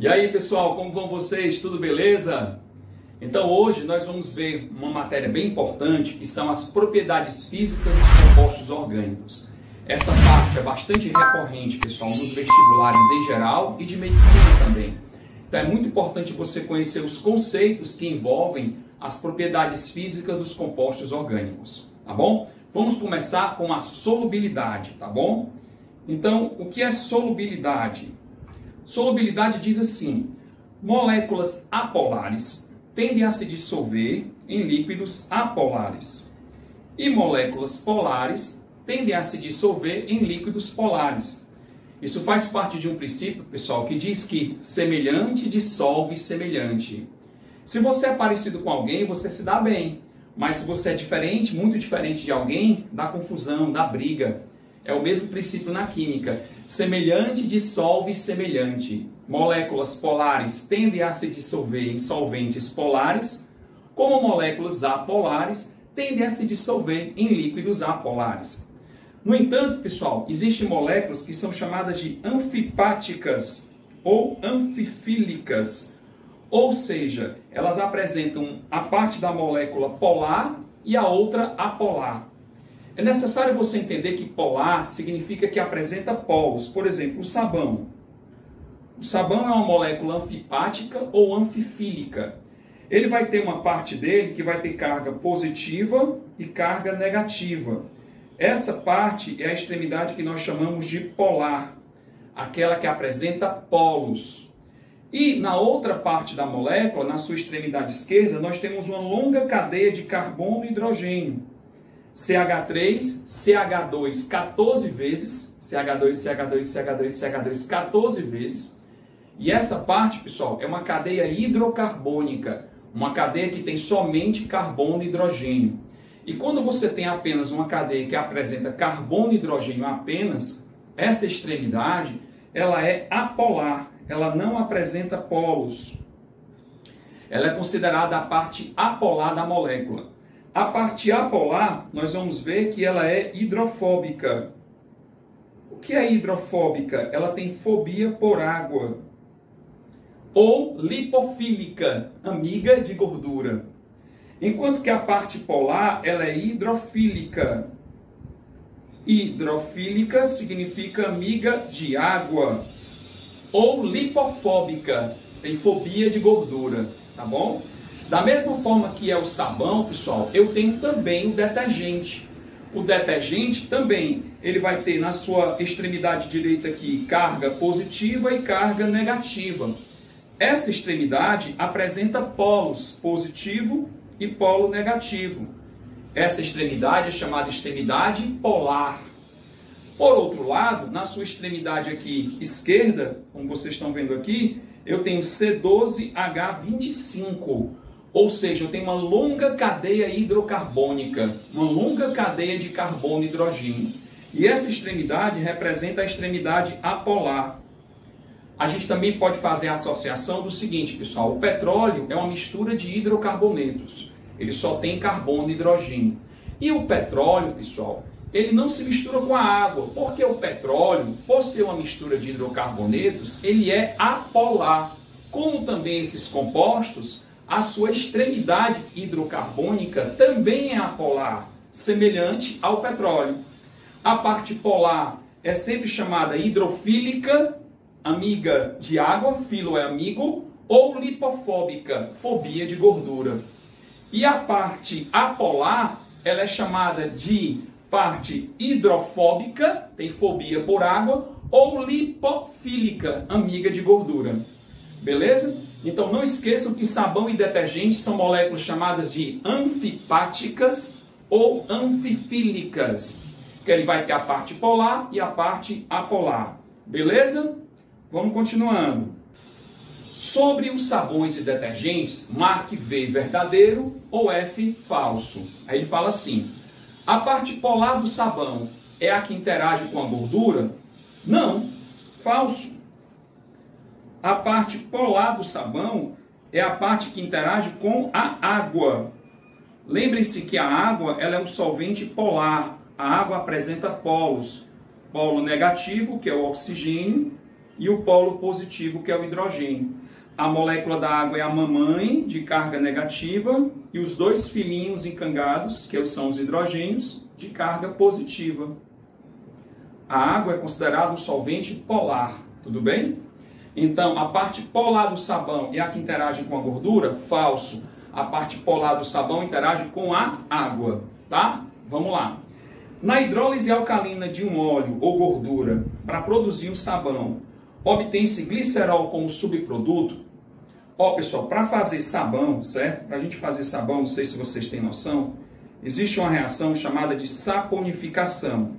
E aí, pessoal, como vão vocês? Tudo beleza? Então hoje nós vamos ver uma matéria bem importante, que são as propriedades físicas dos compostos orgânicos. Essa parte é bastante recorrente, pessoal, nos vestibulares em geral e de medicina também. Então é muito importante você conhecer os conceitos que envolvem as propriedades físicas dos compostos orgânicos, tá bom? Vamos começar com a solubilidade, tá bom? Então, o que é solubilidade? Solubilidade diz assim: moléculas apolares tendem a se dissolver em líquidos apolares e moléculas polares tendem a se dissolver em líquidos polares. Isso faz parte de um princípio, pessoal, que diz que semelhante dissolve semelhante. Se você é parecido com alguém, você se dá bem. Mas se você é diferente, muito diferente de alguém, dá confusão, dá briga. É o mesmo princípio na química. Semelhante dissolve semelhante. Moléculas polares tendem a se dissolver em solventes polares, como moléculas apolares tendem a se dissolver em líquidos apolares. No entanto, pessoal, existem moléculas que são chamadas de anfipáticas ou anfifílicas. Ou seja, elas apresentam a parte da molécula polar e a outra apolar. É necessário você entender que polar significa que apresenta polos. Por exemplo, o sabão. O sabão é uma molécula anfipática ou anfifílica. Ele vai ter uma parte dele que vai ter carga positiva e carga negativa. Essa parte é a extremidade que nós chamamos de polar, aquela que apresenta polos. E na outra parte da molécula, na sua extremidade esquerda, nós temos uma longa cadeia de carbono e hidrogênio. CH3, CH2, 14 vezes, CH2, CH2, CH2, CH2, 14 vezes. E essa parte, pessoal, é uma cadeia hidrocarbônica, uma cadeia que tem somente carbono e hidrogênio. E quando você tem apenas uma cadeia que apresenta carbono e hidrogênio apenas, essa extremidade, ela é apolar, ela não apresenta polos. Ela é considerada a parte apolar da molécula. A parte apolar, nós vamos ver que ela é hidrofóbica. O que é hidrofóbica? Ela tem fobia por água. Ou lipofílica, amiga de gordura. Enquanto que a parte polar, ela é hidrofílica. Hidrofílica significa amiga de água. Ou lipofóbica, tem fobia de gordura, tá bom? Da mesma forma que é o sabão, pessoal, eu tenho também o detergente. O detergente também, ele vai ter na sua extremidade direita aqui carga positiva e carga negativa. Essa extremidade apresenta polos positivo e polo negativo. Essa extremidade é chamada extremidade polar. Por outro lado, na sua extremidade aqui esquerda, como vocês estão vendo aqui, eu tenho C12H25. Ou seja, eu tenho uma longa cadeia hidrocarbônica, uma longa cadeia de carbono e hidrogênio. E essa extremidade representa a extremidade apolar. A gente também pode fazer a associação do seguinte, pessoal: o petróleo é uma mistura de hidrocarbonetos. Ele só tem carbono e hidrogênio. E o petróleo, pessoal, ele não se mistura com a água, porque o petróleo, por ser uma mistura de hidrocarbonetos, ele é apolar. Como também esses compostos, a sua extremidade hidrocarbônica também é apolar, semelhante ao petróleo. A parte polar é sempre chamada hidrofílica, amiga de água, filo é amigo, ou lipofóbica, fobia de gordura. E a parte apolar, ela é chamada de parte hidrofóbica, tem fobia por água, ou lipofílica, amiga de gordura. Beleza? Então não esqueçam que sabão e detergente são moléculas chamadas de anfipáticas ou anfifílicas, que ele vai ter a parte polar e a parte apolar. Beleza? Vamos continuando. Sobre os sabões e detergentes, marque V verdadeiro ou F falso. Aí ele fala assim: a parte polar do sabão é a que interage com a gordura? Não, falso. A parte polar do sabão é a parte que interage com a água. Lembrem-se que a água ela é um solvente polar. A água apresenta polos. Polo negativo, que é o oxigênio, e o polo positivo, que é o hidrogênio. A molécula da água é a mamãe de carga negativa e os dois filhinhos encangados, que são os hidrogênios, de carga positiva. A água é considerada um solvente polar, tudo bem? Então, a parte polar do sabão é a que interage com a gordura? Falso. A parte polar do sabão interage com a água, tá? Vamos lá. Na hidrólise alcalina de um óleo ou gordura, para produzir um sabão, obtém-se glicerol como subproduto? Ó, pessoal, para fazer sabão, certo? Para a gente fazer sabão, não sei se vocês têm noção, existe uma reação chamada de saponificação.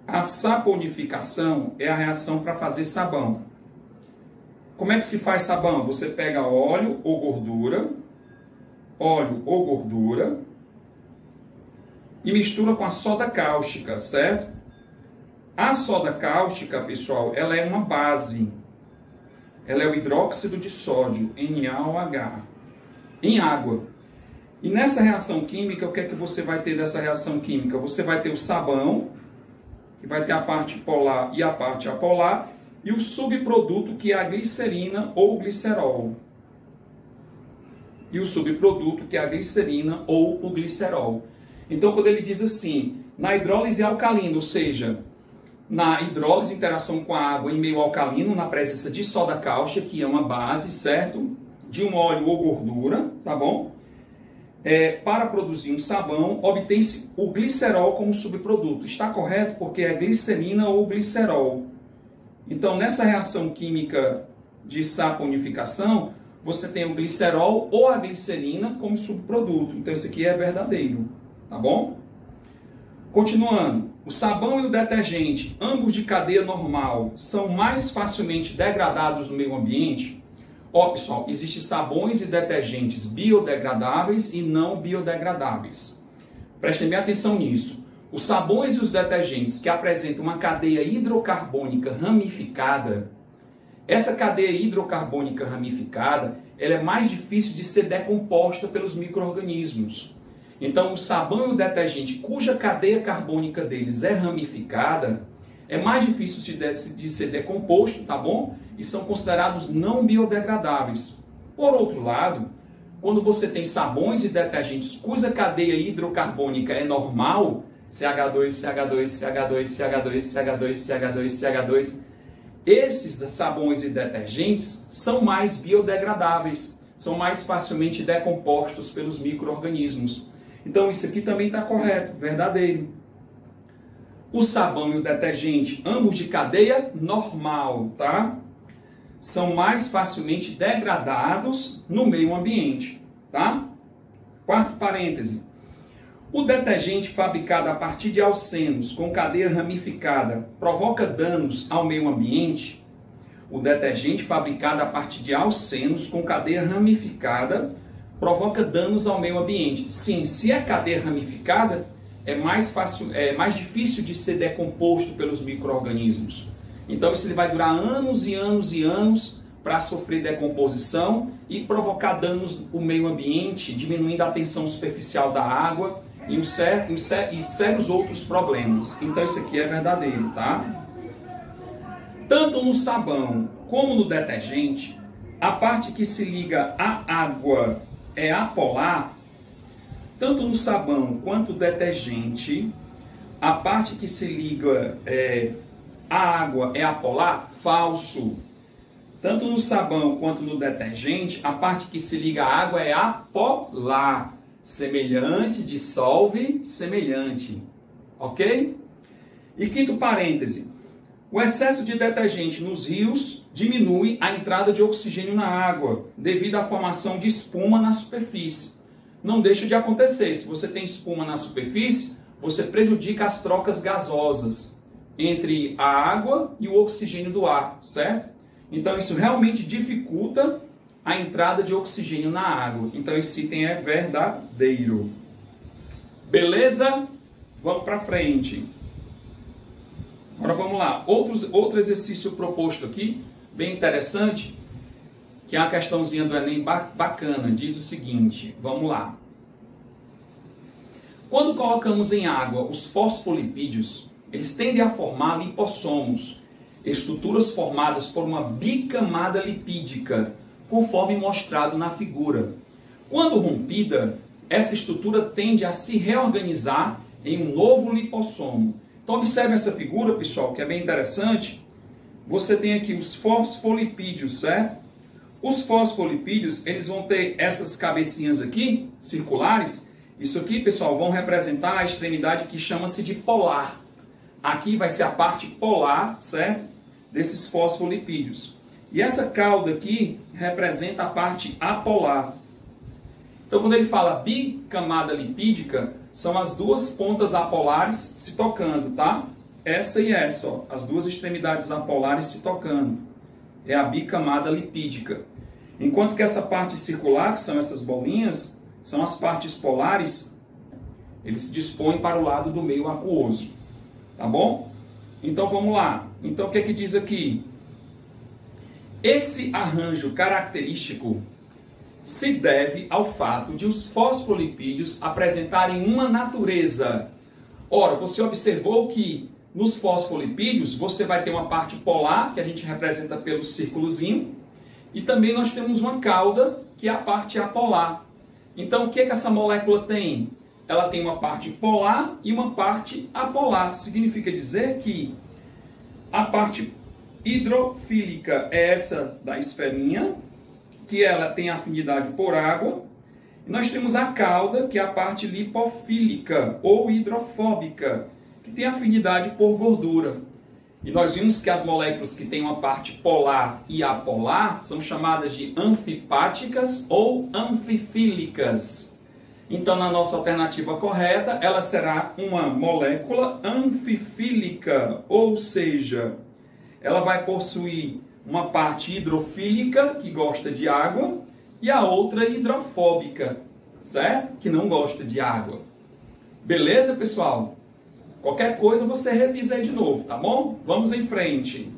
A saponificação é a reação para fazer sabão. Como é que se faz sabão? Você pega óleo ou gordura e mistura com a soda cáustica, certo? A soda cáustica, pessoal, ela é uma base. Ela é o hidróxido de sódio, NaOH, em água. E nessa reação química, o que é que você vai ter dessa reação química? Você vai ter o sabão, que vai ter a parte polar e a parte apolar, e o subproduto, que é a glicerina ou glicerol. E o subproduto, que é a glicerina ou o glicerol. Então, quando ele diz assim, na hidrólise alcalina, ou seja, na hidrólise, interação com a água em meio alcalino, na presença de soda cáustica, que é uma base, certo? De um óleo ou gordura, tá bom? Para produzir um sabão, obtém-se o glicerol como subproduto. Está correto? Porque é glicerina ou glicerol. Então, nessa reação química de saponificação, você tem o glicerol ou a glicerina como subproduto. Então, isso aqui é verdadeiro, tá bom? Continuando, o sabão e o detergente, ambos de cadeia normal, são mais facilmente degradados no meio ambiente? Ó, pessoal, existem sabões e detergentes biodegradáveis e não biodegradáveis. Prestem bem atenção nisso. Os sabões e os detergentes que apresentam uma cadeia hidrocarbônica ramificada, essa cadeia hidrocarbônica ramificada, ela é mais difícil de ser decomposta pelos micro-organismos. Então, o sabão e o detergente cuja cadeia carbônica deles é ramificada, é mais difícil de ser decomposto, tá bom? E são considerados não biodegradáveis. Por outro lado, quando você tem sabões e detergentes cuja cadeia hidrocarbônica é normal, CH2, CH2, CH2, CH2, CH2, CH2, CH2, esses sabões e detergentes são mais biodegradáveis, são mais facilmente decompostos pelos micro-organismos. Então, isso aqui também está correto, verdadeiro. O sabão e o detergente, ambos de cadeia normal, tá? São mais facilmente degradados no meio ambiente, tá? Quarto parêntese. O detergente fabricado a partir de alcenos com cadeia ramificada provoca danos ao meio ambiente? O detergente fabricado a partir de alcenos com cadeia ramificada provoca danos ao meio ambiente. Sim, se é cadeia ramificada, é mais difícil de ser decomposto pelos micro-organismos. Então isso ele vai durar anos e anos e anos para sofrer decomposição e provocar danos no meio ambiente, diminuindo a tensão superficial da água e sérios outros problemas. Então isso aqui é verdadeiro, tá? Tanto no sabão como no detergente, a parte que se liga à água é apolar. Tanto no sabão quanto no detergente, a parte que se liga à água é apolar? Falso. Tanto no sabão quanto no detergente, a parte que se liga à água é apolar. Semelhante dissolve semelhante. Ok? E quinto parêntese. O excesso de detergente nos rios diminui a entrada de oxigênio na água, devido à formação de espuma na superfície. Não deixa de acontecer. Se você tem espuma na superfície, você prejudica as trocas gasosas entre a água e o oxigênio do ar, certo? Então isso realmente dificulta a entrada de oxigênio na água. Então esse item é verdadeiro. Beleza? Vamos para frente. Agora vamos lá. Outro exercício proposto aqui, bem interessante, que é uma questãozinha do Enem bacana. Diz o seguinte, vamos lá. Quando colocamos em água os fosfolipídios, eles tendem a formar lipossomos. estruturas formadas por uma bicamada lipídica, conforme mostrado na figura. Quando rompida, essa estrutura tende a se reorganizar em um novo lipossomo. Então observe essa figura, pessoal, que é bem interessante. Você tem aqui os fosfolipídios, certo? Os fosfolipídios, eles vão ter essas cabecinhas aqui, circulares. Isso aqui, pessoal, vão representar a extremidade que chama-se de polar. Aqui vai ser a parte polar, certo? Desses fosfolipídios. E essa cauda aqui representa a parte apolar. Então, quando ele fala bicamada lipídica, são as duas pontas apolares se tocando, tá? Essa e essa, ó, as duas extremidades apolares se tocando. É a bicamada lipídica. Enquanto que essa parte circular, que são essas bolinhas, são as partes polares, eles se dispõem para o lado do meio aquoso. Tá bom? Então vamos lá. Então o que é que diz aqui? Esse arranjo característico se deve ao fato de os fosfolipídios apresentarem uma natureza. Ora, você observou que nos fosfolipídios você vai ter uma parte polar, que a gente representa pelo círculozinho, e também nós temos uma cauda, que é a parte apolar. Então, o que é que essa molécula tem? Ela tem uma parte polar e uma parte apolar. Significa dizer que a parte hidrofílica é essa da esferinha, que ela tem afinidade por água. E nós temos a cauda, que é a parte lipofílica ou hidrofóbica, que tem afinidade por gordura. E nós vimos que as moléculas que têm uma parte polar e apolar são chamadas de anfipáticas ou anfifílicas. Então, na nossa alternativa correta, ela será uma molécula anfifílica, ou seja, ela vai possuir uma parte hidrofílica, que gosta de água, e a outra hidrofóbica, certo? Que não gosta de água. Beleza, pessoal? Qualquer coisa você revisa aí de novo, tá bom? Vamos em frente.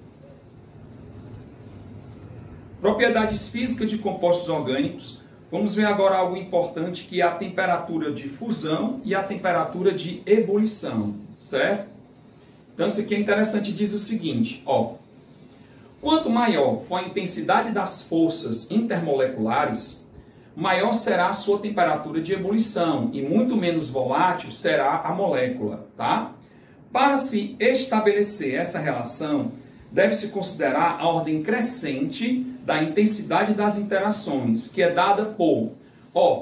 Propriedades físicas de compostos orgânicos. Vamos ver agora algo importante, que é a temperatura de fusão e a temperatura de ebulição, certo? Então isso aqui é interessante, diz o seguinte, ó. Quanto maior for a intensidade das forças intermoleculares, maior será a sua temperatura de ebulição e muito menos volátil será a molécula, tá? Para se estabelecer essa relação, deve-se considerar a ordem crescente da intensidade das interações, que é dada por...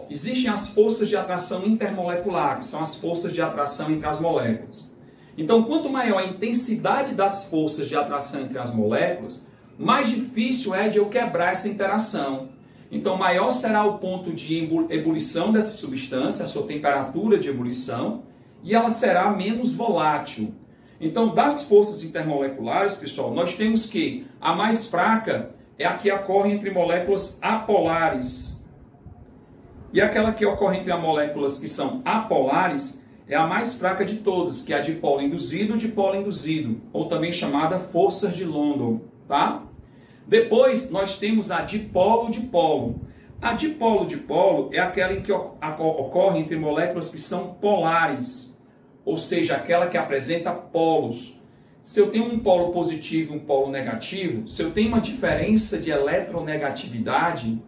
existem as forças de atração intermolecular, que são as forças de atração entre as moléculas. Então, quanto maior a intensidade das forças de atração entre as moléculas, mais difícil é de eu quebrar essa interação. Então, maior será o ponto de ebulição dessa substância, a sua temperatura de ebulição, e ela será menos volátil. Então, das forças intermoleculares, pessoal, nós temos que a mais fraca é a que ocorre entre moléculas apolares. E aquela que ocorre entre as moléculas que são apolares é a mais fraca de todas, que é a dipolo induzido, ou também chamada forças de London, tá? Depois, nós temos a dipolo-dipolo. A dipolo-dipolo é aquela em que ocorre entre moléculas que são polares, ou seja, aquela que apresenta polos. Se eu tenho um polo positivo e um polo negativo, se eu tenho uma diferença de eletronegatividade,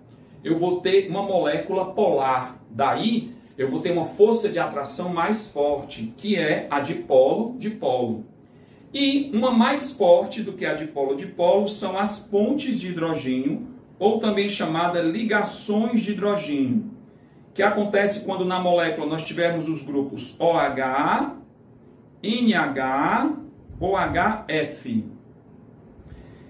eu vou ter uma molécula polar. Daí, eu vou ter uma força de atração mais forte, que é a dipolo-dipolo. E uma mais forte do que a dipolo-dipolo são as pontes de hidrogênio, ou também chamada ligações de hidrogênio, que acontece quando na molécula nós tivermos os grupos OH, NH ou HF.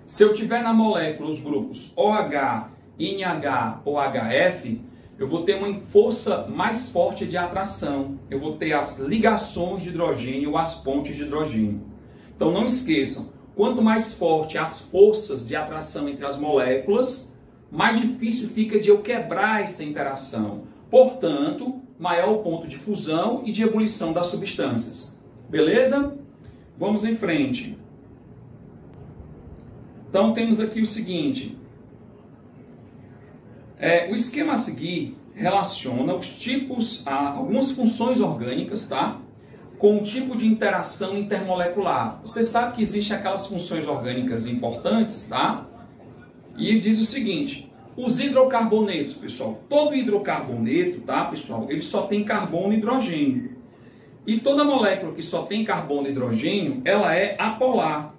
Se eu tiver na molécula os grupos OH, NH ou HF, eu vou ter uma força mais forte de atração. Eu vou ter as ligações de hidrogênio ou as pontes de hidrogênio. Então não esqueçam, quanto mais forte as forças de atração entre as moléculas, mais difícil fica de eu quebrar essa interação. Portanto, maior o ponto de fusão e de ebulição das substâncias. Beleza? Vamos em frente. Então temos aqui o seguinte. O esquema a seguir relaciona os tipos, algumas funções orgânicas, tá? com um tipo de interação intermolecular. Você sabe que existem aquelas funções orgânicas importantes, tá? E diz o seguinte, os hidrocarbonetos, pessoal, todo hidrocarboneto, tá, pessoal, ele só tem carbono e hidrogênio. E toda molécula que só tem carbono e hidrogênio, ela é apolar.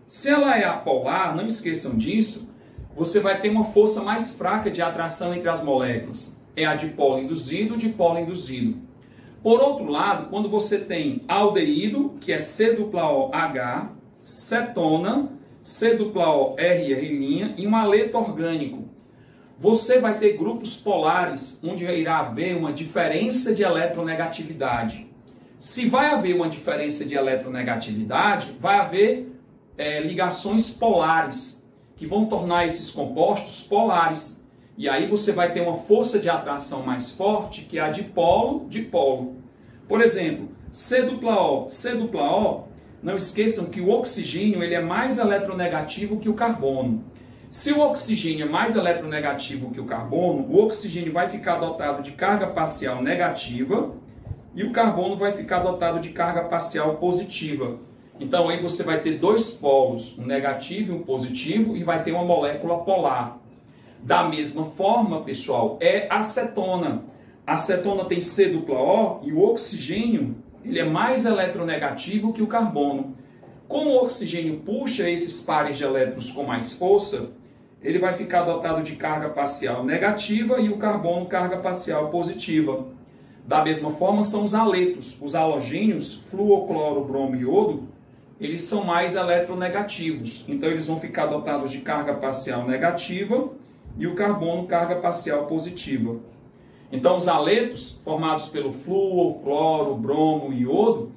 Se ela é apolar, não esqueçam disso, você vai ter uma força mais fraca de atração entre as moléculas. É a dipolo induzido, dipolo induzido. Por outro lado, quando você tem aldeído, que é C-OH, cetona, C-OR-R' e um aleto orgânico, você vai ter grupos polares, onde irá haver uma diferença de eletronegatividade. Se vai haver uma diferença de eletronegatividade, vai haver ligações polares, que vão tornar esses compostos polares. E aí você vai ter uma força de atração mais forte, que é a dipolo-dipolo. Por exemplo, C-O, C-O, não esqueçam que o oxigênio ele é mais eletronegativo que o carbono. Se o oxigênio é mais eletronegativo que o carbono, o oxigênio vai ficar dotado de carga parcial negativa e o carbono vai ficar dotado de carga parcial positiva. Então aí você vai ter dois polos, um negativo e um positivo, e vai ter uma molécula polar. Da mesma forma, pessoal, é a acetona. A acetona tem C-O e o oxigênio ele é mais eletronegativo que o carbono. Como o oxigênio puxa esses pares de elétrons com mais força, ele vai ficar dotado de carga parcial negativa e o carbono carga parcial positiva. Da mesma forma são os aletos. Os halogênios, flúor, cloro, bromo e iodo, eles são mais eletronegativos. Então eles vão ficar dotados de carga parcial negativa e o carbono carga parcial positiva. Então os aletos, formados pelo flúor, cloro, bromo e iodo,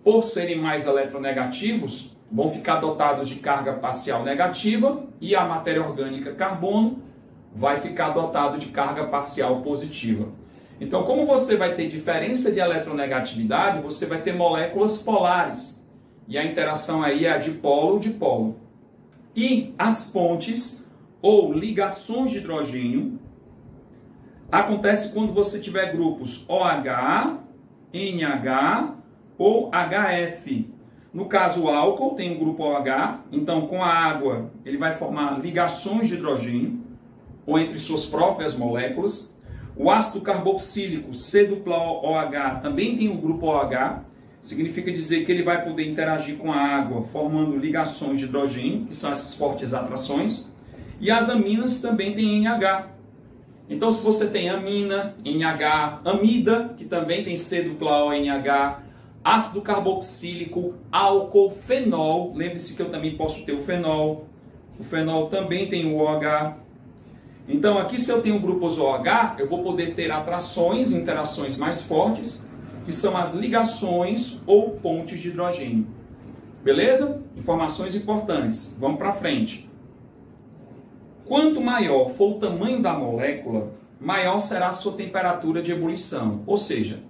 por serem mais eletronegativos, vão ficar dotados de carga parcial negativa e a matéria orgânica carbono vai ficar dotado de carga parcial positiva. Então, como você vai ter diferença de eletronegatividade, você vai ter moléculas polares. E a interação aí é a dipolo-dipolo. E as pontes ou ligações de hidrogênio acontece quando você tiver grupos OH, NH ou HF. No caso, o álcool tem um grupo OH, então com a água ele vai formar ligações de hidrogênio, ou entre suas próprias moléculas. O ácido carboxílico, C-OH, também tem um grupo OH, significa dizer que ele vai poder interagir com a água, formando ligações de hidrogênio, que são essas fortes atrações. E as aminas também têm NH. Então, se você tem amina, NH, amida, que também tem C-OH, ácido carboxílico, álcool, fenol, lembre-se que eu também posso ter o fenol também tem o OH. Então, aqui se eu tenho grupos OH, eu vou poder ter atrações, interações mais fortes, que são as ligações ou pontes de hidrogênio. Beleza? Informações importantes. Vamos para frente. Quanto maior for o tamanho da molécula, maior será a sua temperatura de ebulição. Ou seja,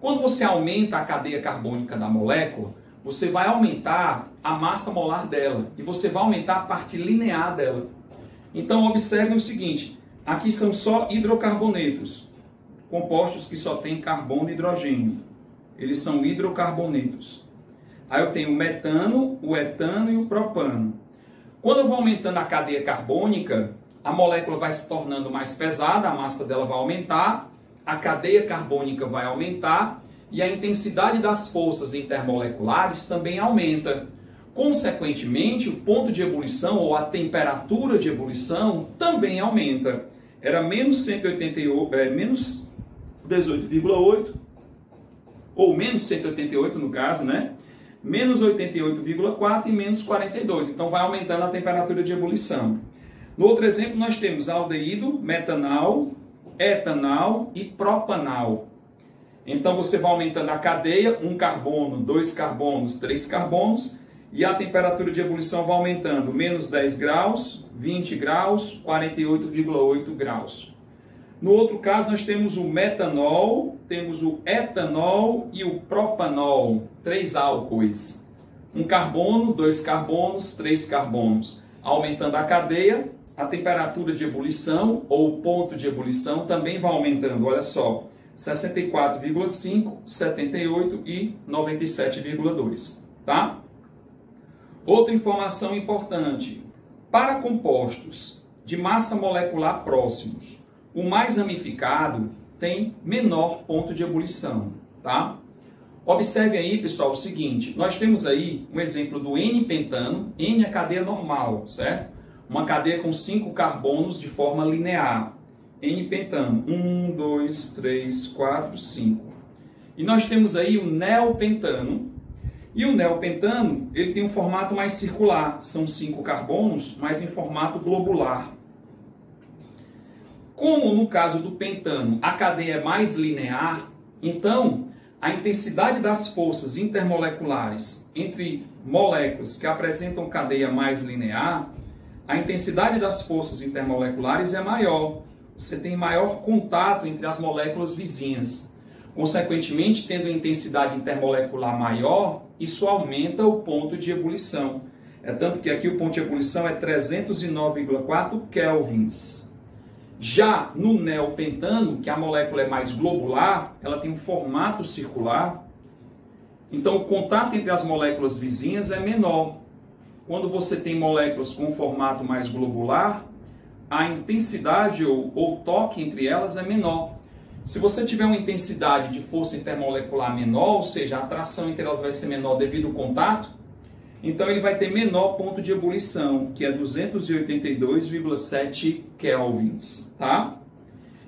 quando você aumenta a cadeia carbônica da molécula, você vai aumentar a massa molar dela e você vai aumentar a parte linear dela. Então, observem o seguinte, aqui são só hidrocarbonetos, compostos que só têm carbono e hidrogênio. Eles são hidrocarbonetos. Aí eu tenho o metano, o etano e o propano. Quando eu vou aumentando a cadeia carbônica, a molécula vai se tornando mais pesada, a massa dela vai aumentar, a cadeia carbônica vai aumentar e a intensidade das forças intermoleculares também aumenta. Consequentemente, o ponto de ebulição ou a temperatura de ebulição também aumenta. Era menos 18,8 ou menos 188 no caso, né? Menos 88,4 e menos 42. Então vai aumentando a temperatura de ebulição. No outro exemplo nós temos aldeído, metanal, etanal e propanal. Então você vai aumentando a cadeia, 1 carbono, 2 carbonos, 3 carbonos, e a temperatura de ebulição vai aumentando, menos 10 graus, 20 graus, 48,8 graus. No outro caso, nós temos o metanol, temos o etanol e o propanol, 3 álcoois. 1 carbono, 2 carbonos, 3 carbonos. Aumentando a cadeia, a temperatura de ebulição, ou o ponto de ebulição, também vai aumentando. Olha só, 64,5, 78 e 97,2, tá? Outra informação importante, para compostos de massa molecular próximos, o mais ramificado tem menor ponto de ebulição, tá? Observe aí, pessoal, o seguinte, nós temos aí um exemplo do N-pentano, N é a cadeia normal, certo? Uma cadeia com 5 carbonos de forma linear. N-pentano, 1, 2, 3, 4, 5. E nós temos aí o neopentano. E o neopentano, ele tem um formato mais circular. São 5 carbonos, mas em formato globular. Como no caso do pentano, a cadeia é mais linear, então a intensidade das forças intermoleculares entre moléculas que apresentam cadeia mais linear, a intensidade das forças intermoleculares é maior. Você tem maior contato entre as moléculas vizinhas. Consequentemente, tendo a intensidade intermolecular maior, isso aumenta o ponto de ebulição. É tanto que aqui o ponto de ebulição é 309,4 kelvins. Já no neopentano, que a molécula é mais globular, ela tem um formato circular, então o contato entre as moléculas vizinhas é menor. Quando você tem moléculas com um formato mais globular, a intensidade ou toque entre elas é menor. Se você tiver uma intensidade de força intermolecular menor, ou seja, a atração entre elas vai ser menor devido ao contato, então ele vai ter menor ponto de ebulição, que é 282,7 kelvins, tá?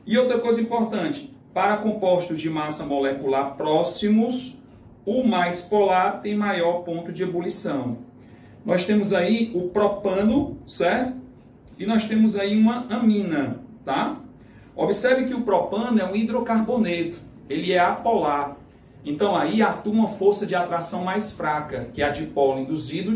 E outra coisa importante, para compostos de massa molecular próximos, o mais polar tem maior ponto de ebulição. Nós temos aí o propano, certo? E nós temos aí uma amina, tá? Observe que o propano é um hidrocarboneto, ele é apolar. Então aí atua uma força de atração mais fraca, que é a dipolo induzido.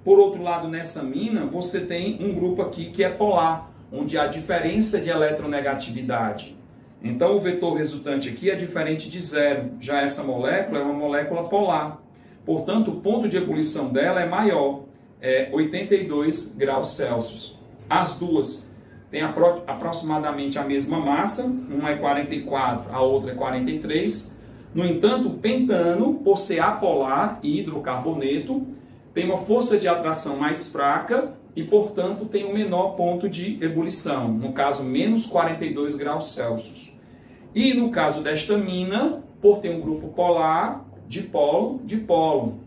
Por outro lado, nessa amina, você tem um grupo aqui que é polar, onde há diferença de eletronegatividade. Então o vetor resultante aqui é diferente de zero. Já essa molécula é uma molécula polar. Portanto, o ponto de ebulição dela é maior, é 82 graus Celsius. As duas têm aproximadamente a mesma massa, uma é 44, a outra é 43. No entanto, o pentano, por ser apolar e hidrocarboneto, tem uma força de atração mais fraca e, portanto, tem um menor ponto de ebulição, no caso, menos 42 graus Celsius. E no caso desta amina, por ter um grupo polar, dipolo,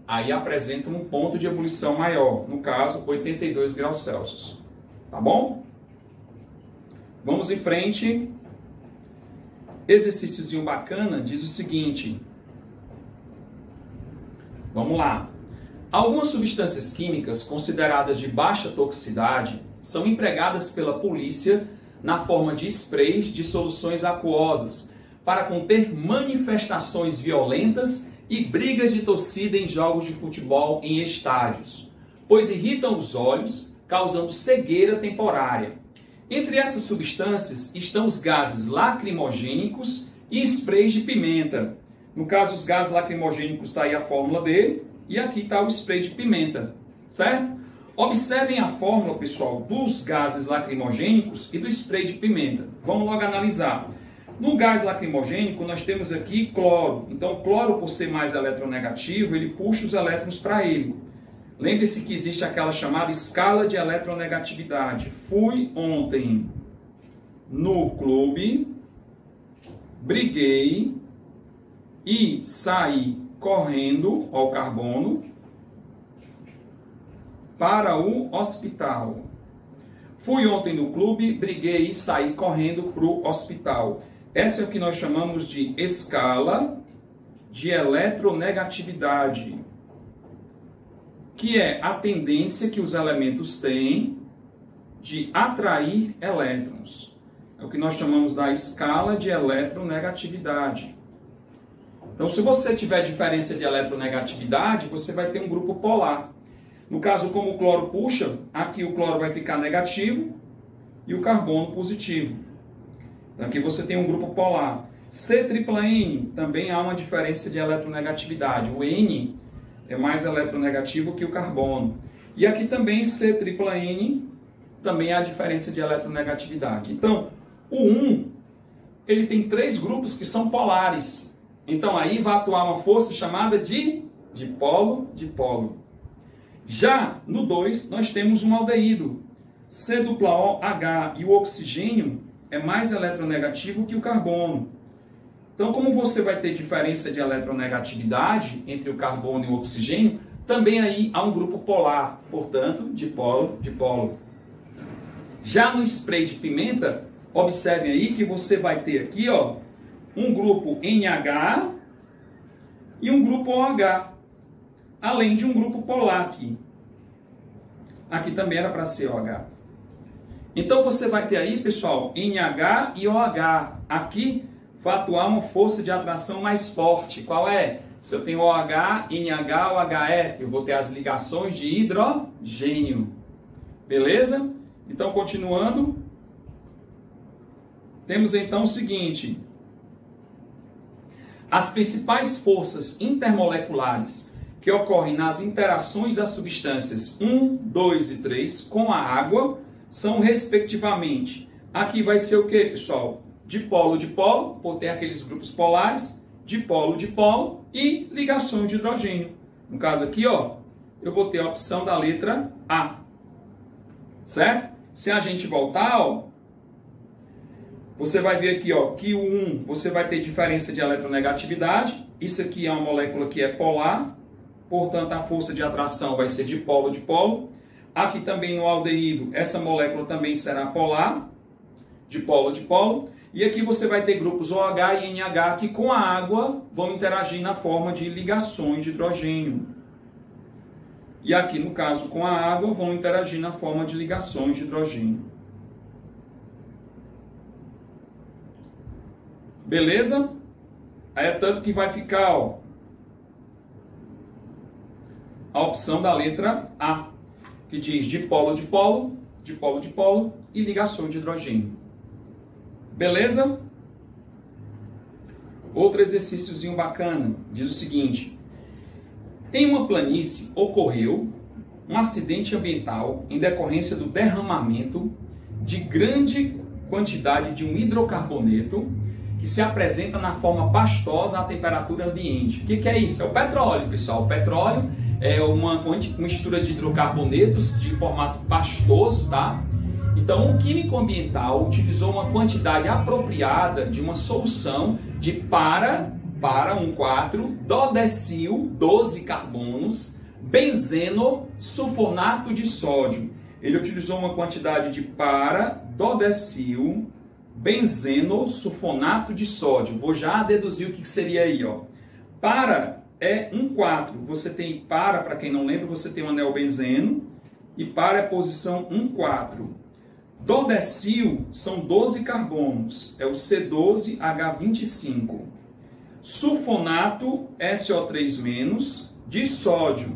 aí apresenta um ponto de ebulição maior, no caso 82 graus Celsius. Tá bom? Vamos em frente. Exercíciozinho bacana diz o seguinte. Vamos lá. Algumas substâncias químicas consideradas de baixa toxicidade são empregadas pela polícia na forma de sprays de soluções aquosas para conter manifestações violentas e brigas de torcida em jogos de futebol em estádios, pois irritam os olhos, causando cegueira temporária. Entre essas substâncias estão os gases lacrimogênicos e sprays de pimenta. No caso, os gases lacrimogênicos, está aí a fórmula dele, e aqui está o spray de pimenta, certo? Observem a fórmula, pessoal, dos gases lacrimogênicos e do spray de pimenta. Vamos logo analisar. No gás lacrimogênico, nós temos aqui cloro. Então, o cloro, por ser mais eletronegativo, ele puxa os elétrons para ele. Lembre-se que existe aquela chamada escala de eletronegatividade. Fui ontem no clube, briguei e saí correndo ao carbono para o hospital. Fui ontem no clube, briguei e saí correndo para o hospital. Essa é o que nós chamamos de escala de eletronegatividade, que é a tendência que os elementos têm de atrair elétrons. É o que nós chamamos da escala de eletronegatividade. Então, se você tiver diferença de eletronegatividade, você vai ter um grupo polar. No caso, como o cloro puxa, aqui o cloro vai ficar negativo e o carbono positivo. Então, aqui você tem um grupo polar. C-N também há uma diferença de eletronegatividade. O N é mais eletronegativo que o carbono. E aqui também C-N também há diferença de eletronegatividade. Então, o 1 ele tem 3 grupos que são polares. Então aí vai atuar uma força chamada de dipolo-dipolo. Já no 2, nós temos um aldeído. C-OH e o oxigênio é mais eletronegativo que o carbono. Então, como você vai ter diferença de eletronegatividade entre o carbono e o oxigênio, também aí há um grupo polar, portanto, dipolo-dipolo. Já no spray de pimenta, observem aí que você vai ter aqui, ó, um grupo NH e um grupo OH, além de um grupo polar aqui. Aqui também era para ser OH. Então você vai ter aí, pessoal, NH e OH. Aqui vai atuar uma força de atração mais forte. Qual é? Se eu tenho OH, NH, OHF, eu vou ter as ligações de hidrogênio. Beleza? Então, continuando, temos então o seguinte: as principais forças intermoleculares que ocorrem nas interações das substâncias 1, 2 e 3 com a água são, respectivamente, aqui vai ser o que, pessoal? Dipolo-dipolo, por ter aqueles grupos polares, dipolo-dipolo e ligações de hidrogênio. No caso aqui, ó, eu vou ter a opção da letra A. Certo? Se a gente voltar, ó, você vai ver aqui, ó, que o 1 você vai ter diferença de eletronegatividade. Isso aqui é uma molécula que é polar, portanto a força de atração vai ser dipolo-dipolo. Aqui também no aldeído, essa molécula também será polar, dipolo-dipolo. E aqui você vai ter grupos OH e NH que com a água vão interagir na forma de ligações de hidrogênio. E aqui, no caso, com a água, vão interagir na forma de ligações de hidrogênio. Beleza? Aí é tanto que vai ficar, ó, a opção da letra A, que diz dipolo-dipolo, dipolo-dipolo e ligação de hidrogênio. Beleza? Outro exercíciozinho bacana, diz o seguinte: em uma planície ocorreu um acidente ambiental em decorrência do derramamento de grande quantidade de um hidrocarboneto que se apresenta na forma pastosa à temperatura ambiente. O que é isso? É o petróleo, pessoal. O petróleo é uma mistura de hidrocarbonetos de formato pastoso, tá? Então, o químico ambiental utilizou uma quantidade apropriada de uma solução de para 1,4 dodecil, 12 carbonos, benzeno, sulfonato de sódio. Ele utilizou uma quantidade de para dodecil, benzeno, sulfonato de sódio. Vou já deduzir o que seria aí, ó. Para é 1,4. Você tem para quem não lembra, você tem um anel benzeno e para é posição 1,4. Dodecil são 12 carbonos, é o C12H25. Sulfonato, SO3-, de sódio,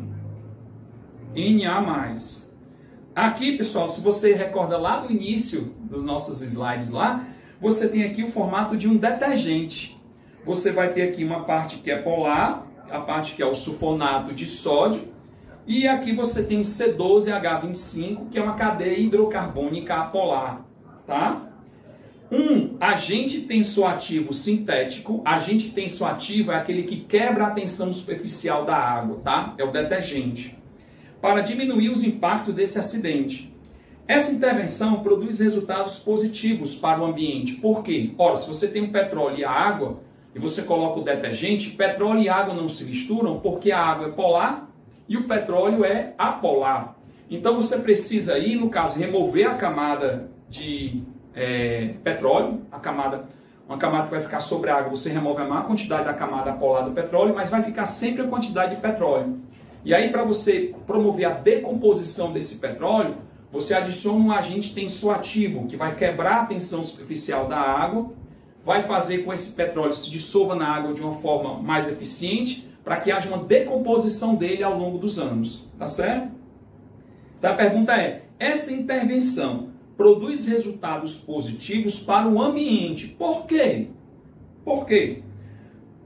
Na+. Aqui, pessoal, se você recorda lá do início dos nossos slides lá, você tem aqui o formato de um detergente. Você vai ter aqui uma parte que é polar, a parte que é o sulfonato de sódio, e aqui você tem o C12H25, que é uma cadeia hidrocarbônica apolar, tá? Um agente tensoativo sintético. Agente tensoativo é aquele que quebra a tensão superficial da água, tá? É o detergente. Para diminuir os impactos desse acidente. Essa intervenção produz resultados positivos para o ambiente. Por quê? Ora, se você tem o petróleo e a água, e você coloca o detergente, petróleo e água não se misturam porque a água é polar e o petróleo é apolar. Então você precisa aí, no caso, remover a camada de petróleo, uma camada que vai ficar sobre a água, você remove a maior quantidade da camada apolar do petróleo, mas vai ficar sempre a quantidade de petróleo. E aí, para você promover a decomposição desse petróleo, você adiciona um agente tensoativo, que vai quebrar a tensão superficial da água, vai fazer com que esse petróleo se dissolva na água de uma forma mais eficiente, para que haja uma decomposição dele ao longo dos anos. Tá certo? Então a pergunta é, essa intervenção produz resultados positivos para o ambiente. Por quê? Por quê?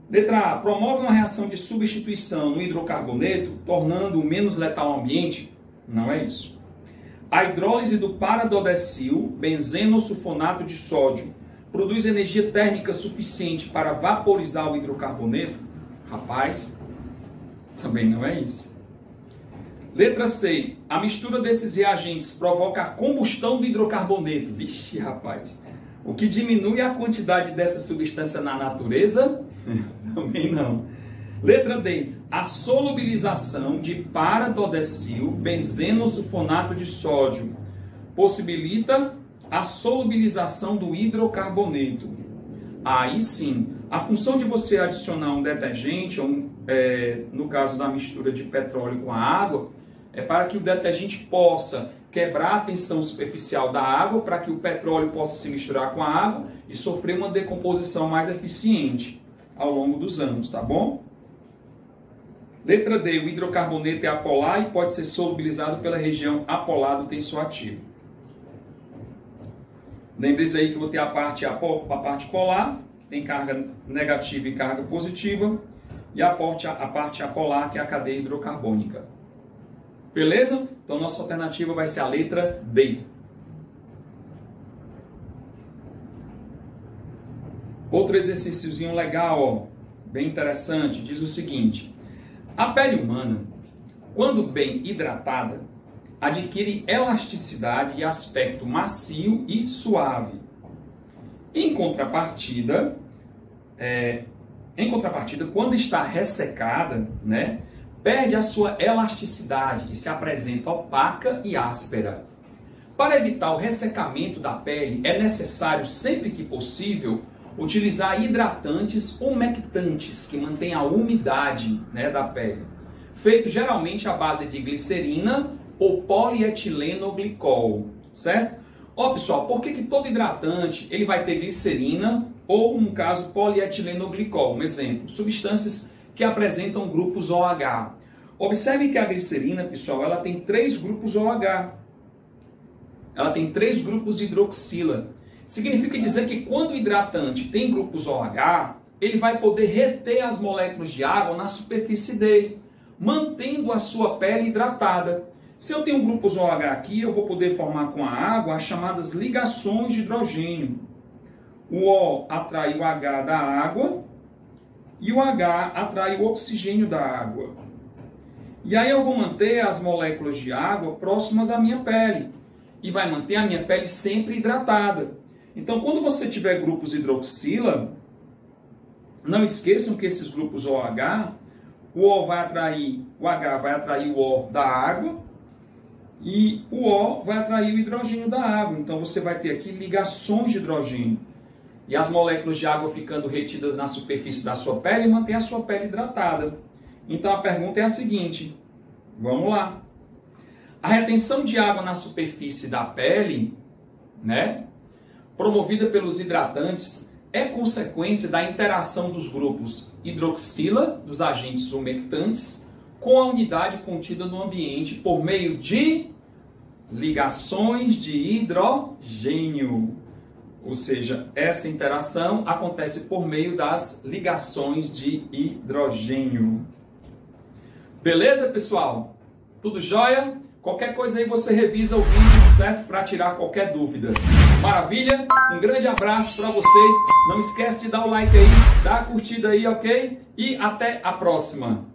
Letra A, promove uma reação de substituição no hidrocarboneto, tornando-o menos letal ao ambiente? Não é isso. A hidrólise do paradodecil, benzeno sulfonato de sódio, produz energia térmica suficiente para vaporizar o hidrocarboneto? Rapaz, também não é isso. Letra C. A mistura desses reagentes provoca a combustão do hidrocarboneto. Vixe, rapaz. O que diminui a quantidade dessa substância na natureza? Também não. Letra D. A solubilização de paradodecil benzenosulfonato de sódio possibilita a solubilização do hidrocarboneto. Aí sim, a função de você adicionar um detergente, no caso da mistura de petróleo com a água, é para que o detergente possa quebrar a tensão superficial da água, para que o petróleo possa se misturar com a água e sofrer uma decomposição mais eficiente ao longo dos anos, tá bom? Letra D. O hidrocarboneto é apolar e pode ser solubilizado pela região apolar do tensoativo. Lembre-se aí que eu vou ter a parte polar, que tem carga negativa e carga positiva, e a parte apolar, que é a cadeia hidrocarbônica. Beleza? Então, nossa alternativa vai ser a letra D. Outro exercíciozinho legal, ó, bem interessante, diz o seguinte: a pele humana, quando bem hidratada, adquire elasticidade e aspecto macio e suave. Em contrapartida, quando está ressecada, né, perde a sua elasticidade e se apresenta opaca e áspera. Para evitar o ressecamento da pele, é necessário, sempre que possível, utilizar hidratantes umectantes, que mantêm a umidade, né, da pele, feito geralmente à base de glicerina ou polietilenoglicol, certo? Ó, pessoal, por que todo hidratante ele vai ter glicerina ou, no caso, polietilenoglicol? Um exemplo, substâncias que apresentam grupos OH. Observe que a glicerina, pessoal, ela tem 3 grupos OH. Ela tem 3 grupos hidroxila. Significa dizer que quando o hidratante tem grupos OH, ele vai poder reter as moléculas de água na superfície dele, mantendo a sua pele hidratada. Se eu tenho grupos OH aqui, eu vou poder formar com a água as chamadas ligações de hidrogênio. O O atrai o H da água e o H atrai o oxigênio da água. E aí eu vou manter as moléculas de água próximas à minha pele e vai manter a minha pele sempre hidratada. Então, quando você tiver grupos hidroxila, não esqueçam que esses grupos OH, o H vai atrair o O da água e o O vai atrair o hidrogênio da água. Então, você vai ter aqui ligações de hidrogênio. E as moléculas de água ficando retidas na superfície da sua pele mantém a sua pele hidratada. Então, a pergunta é a seguinte. Vamos lá. A retenção de água na superfície da pele, né, promovida pelos hidratantes, é consequência da interação dos grupos hidroxila, dos agentes umectantes, com a unidade contida no ambiente por meio de ligações de hidrogênio. Ou seja, essa interação acontece por meio das ligações de hidrogênio. Beleza, pessoal? Tudo jóia? Qualquer coisa aí você revisa o vídeo, certo? Para tirar qualquer dúvida. Maravilha? Um grande abraço para vocês. Não esquece de dar o like aí, dar a curtida aí, ok? E até a próxima.